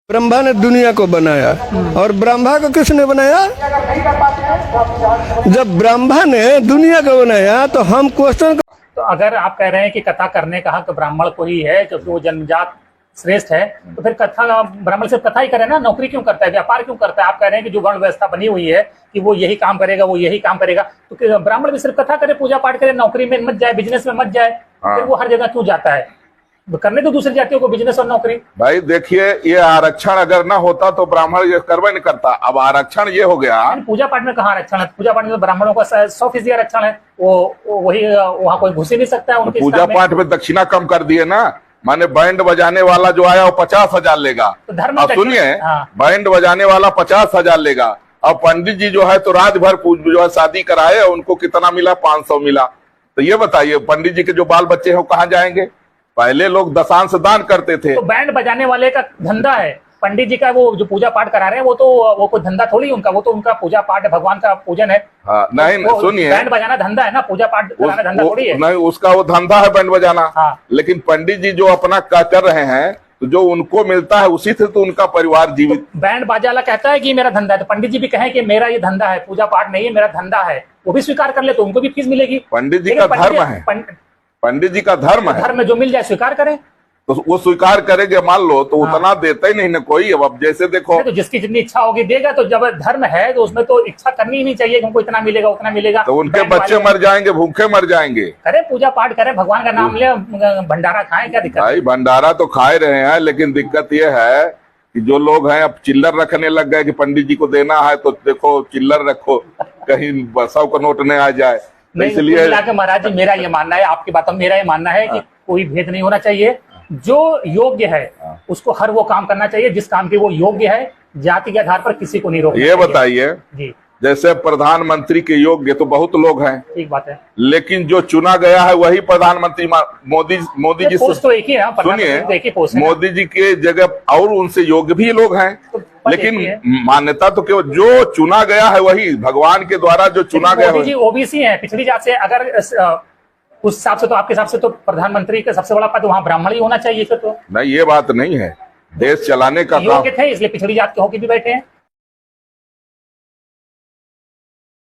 ब्रह्मा ने दुनिया को बनाया और ब्रह्मा को किसने बनाया? जब ब्रह्मा ने दुनिया को बनाया तो हम क्वेश्चन। तो अगर आप कह रहे हैं कि कथा करने का हक ब्राह्मण को ही है क्योंकि वो जन्मजात श्रेष्ठ है, तो फिर कथा ब्राह्मण सिर्फ कथा ही करे ना, नौकरी क्यों करता है, व्यापार क्यों करता है? आप कह रहे हैं कि जो वर्ण व्यवस्था बनी हुई है कि वो यही काम करेगा, वो यही काम करेगा, तो ब्राह्मण भी सिर्फ कथा करे, पूजा पाठ करे, नौकरी में मत जाए, बिजनेस में मत जाए, फिर वो हर जगह क्यों जाता है? करने तो दूसरी जातियों को बिजनेस और नौकरी। भाई देखिए, ये आरक्षण अगर ना होता तो ब्राह्मण ये करवे नहीं करता। अब आरक्षण ये हो गया। पूजा पाठ में कहाँ आरक्षण है? पूजा पाठ में तो ब्राह्मणों का 100% आरक्षण है, वो वही वहाँ कोई घुस ही नहीं सकता है। उनके पूजा पाठ में दक्षिणा कम कर दिए ना, माने बैंड बजाने वाला जो आया वो 50,000 लेगा। तो धर्म अब सुनिए, बैंड बजाने वाला 50,000 लेगा। अब पंडित जी जो है तो रात भर जो है शादी कराए, उनको कितना मिला? 500 मिला। तो ये बताइए पंडित जी के जो बाल बच्चे हैं वो कहाँ जाएंगे? पहले लोग दशांश दान करते थे। तो बैंड बजाने वाले का धंधा है, पंडित जी का वो जो पूजा पाठ करा रहे हैं वो कोई धंधा थोड़ी उनका, वो तो उनका पूजा पाठ है, भगवान का पूजन है। नहीं सुनिए, बैंड बजाना धंधा है ना, पूजा पाठ कराना धंधा थोड़ी है। नहीं, उसका वो धंधा है बैंड बजाना। लेकिन पंडित जी जो अपना कर रहे हैं, तो जो उनको मिलता है उसी से तो उनका परिवार जीवित। तो बैंड बाजा वाला कहता है कि मेरा धंधा है, तो पंडित जी भी कहें कि मेरा ये धंधा है, पूजा पाठ नहीं है, मेरा धंधा है, वो भी स्वीकार कर ले तो उनको भी फीस मिलेगी। पंडित जी का धर्म है, पंडित जी का धर्म है, धर्म में जो मिल जाए स्वीकार करें, तो वो स्वीकार करेंगे। मान लो तो उतना देता ही नहीं ना कोई। अब जैसे देखो, तो जिसकी जितनी इच्छा होगी देगा। तो जब धर्म है तो उसमें तो इच्छा करनी ही नहीं चाहिए कि हमको इतना मिलेगा उतना मिलेगा। तो उनके बच्चे मर जाएंगे, भूखे मर जाएंगे। करें पूजा पाठ करें, भगवान का नाम ले, भंडारा खाएं, क्या दिक्कत? भाई भंडारा तो खाए रहे हैं, लेकिन दिक्कत ये है कि जो लोग हैं अब चिल्लर रखने लग गए कि पंडित जी को देना है तो देखो चिल्लर रखो, कहीं 100 का नोट नहीं आ जाए। इसलिए महाराज जी, मेरा ये मानना है, आपकी बात मेरा ये मानना है कि कोई भेद नहीं होना चाहिए। जो योग्य है उसको हर वो काम करना चाहिए जिस काम के वो योग्य है, जाति के आधार पर किसी को नहीं रोकना। ये बताइए जी, जैसे प्रधानमंत्री के योग्य तो बहुत लोग हैं, ठीक बात है, लेकिन जो चुना गया है वही प्रधानमंत्री मोदी जी। पोस्ट तो एक ही है, सुनिए, मोदी जी के जगह और उनसे योग्य भी लोग हैं, लेकिन मान्यता तो केवल जो चुना गया है वही, भगवान के द्वारा जो चुना गया है। मोदी जी ओबीसी है, पिछड़ी जात से। अगर उस हिसाब से तो आपके हिसाब से तो प्रधानमंत्री का सबसे बड़ा पद वहाँ ब्राह्मण ही होना चाहिए। फिर तो नहीं, ये बात नहीं है, देश चलाने का योग्य थे इसलिए पिछड़ी जात के होके भी बैठे हैं।